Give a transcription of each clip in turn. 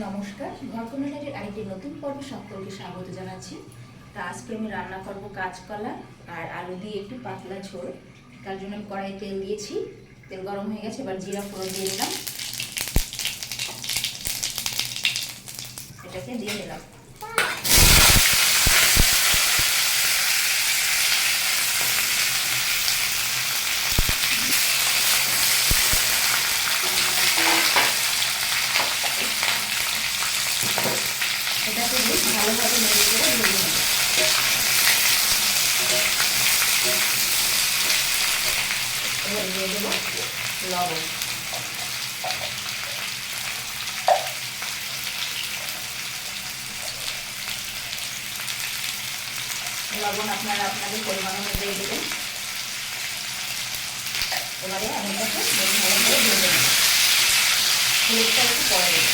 নমস্কার, ঘরকন্যার আরেকটি নতুন পর্বে সকলকে স্বাগত জানাচ্ছি। তা আজকে আমি রান্না করব কাঁচকলা আর আলু দিয়ে একটু পাতলা ঝোল। তার জন্য আমি কড়াই তেল দিয়েছি, তেল গরম হয়ে গেছে, এবার জিরা ফোড়ন দিয়ে দিলাম, এটাকে দিয়ে দিলাম। এটাকে বেশ ভালোভাবে নেড়ে করে ভেজে নেব। এবার দিয়ে দেবো লবণ, লবণ আপনারা আপনাদের পরিমাণ অনুযায়ী দেবেন। এবারে আমি এটাকে বেশ ভালোভাবে ভেজে নেব, হলুদটা একটু পরে দেবো।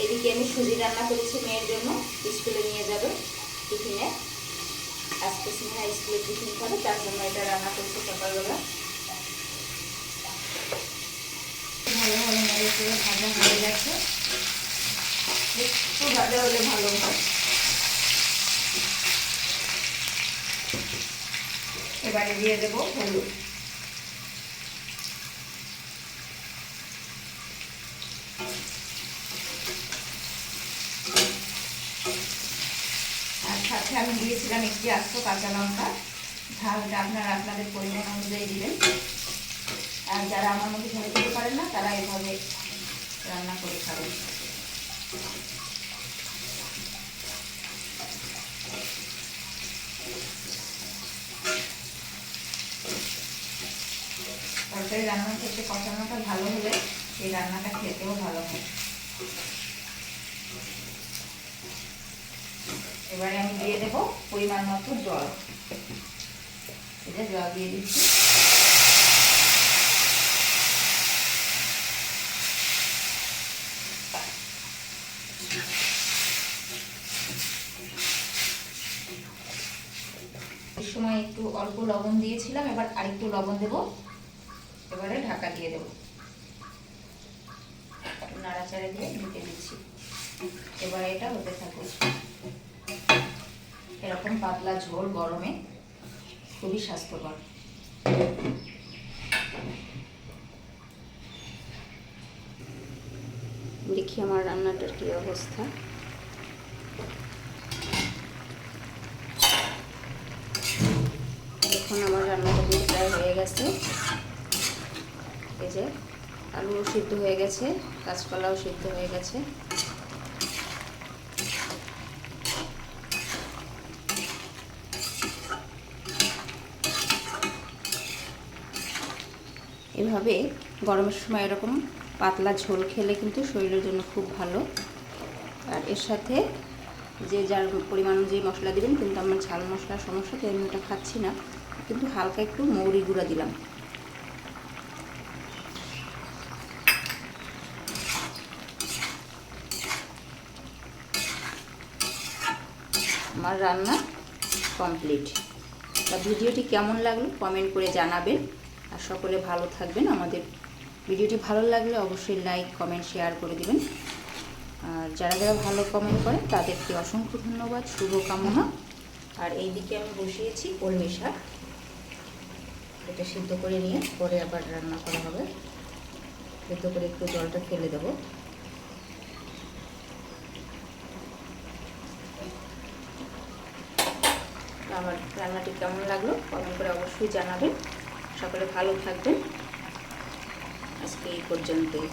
এদিকে আমি সুজি রান্না করেছি মেয়ের জন্য, স্কুলে নিয়ে যাবে টিফিনে। আজকে সিনেমা স্কুলে টিফিন খাবে, তার জন্য এটা রান্না করছি সকালবেলা। ভালোভাবে নেড়ে চেড়ে ভাজা হয়ে গেছে, একটু ভাজা হলে ভালো হয়। এবারে দিয়ে দেবো হলুদ, আর সাথে আমি দিয়েছিলাম একটি আস্ত কাঁচা লঙ্কা। ঝালটা আপনারা আপনাদের পরিমাণ অনুযায়ী দিবেন। আর যারা আমার মধ্যে ঝাল খেতে পারেন না, তারা এভাবে রান্না করে খাবেন। তরকারি রান্নার ক্ষেত্রে কষানোটা ভালো হলে এই রান্নাটা খেতেও ভালো হয়। এবারে আমি দিয়ে দেবো পরিমাণ মতো জল, এটা জল দিয়ে দিচ্ছি। এই সময় একটু অল্প লবণ দিয়েছিলাম, এবার আরেকটু লবণ দেবো। এবারে ঢাকা দিয়ে দেবো, নাড়াচাড়া দিয়ে ঢেকে দিচ্ছি। এবারে এটা হতে থাকুক। এরকম পাতলা ঝোল গরমে খুবই স্বাস্থ্যকর। দেখি আমার রান্নাটার কি অবস্থা। এখন আমার রান্নাটা প্রায় হয়ে গেছে। এই যে আলুও সিদ্ধ হয়ে গেছে, কাঁচকলাও সিদ্ধ হয়ে গেছে। এভাবে গরমের সময় এরকম পাতলা ঝোল খেলে কিন্তু শরীরের জন্য খুব ভালো। আর এর সাথে যে যার পরিমাণ অনুযায়ী মশলা দিবেন, কিন্তু আমার ঝাল মশলার সমস্যা, তো আমি ওটা খাচ্ছি না, কিন্তু হালকা একটু মৌরি গুঁড়া দিলাম। আমার রান্না কমপ্লিট। তা ভিডিওটি কেমন লাগলো কমেন্ট করে জানাবেন, আর সকলে ভালো থাকবেন। আমাদের ভিডিওটি ভালো লাগলে অবশ্যই লাইক কমেন্ট শেয়ার করে দিবেন। আর যারা যারা ভালো কমেন্ট করে তাদেরকে অসংখ্য ধন্যবাদ, শুভকামনা। আর এইদিকে আমি বসিয়েছি কলমি শাক, এটা সিদ্ধ করে নিয়ে পরে আবার রান্না করা হবে। সিদ্ধ করে একটু জলটা ফেলে দেবো। আমার রান্নাটি কেমন লাগলো কমেন্ট করে অবশ্যই জানাবেন। সকলে ভালো থাকবেন। আজকে এই পর্যন্তই।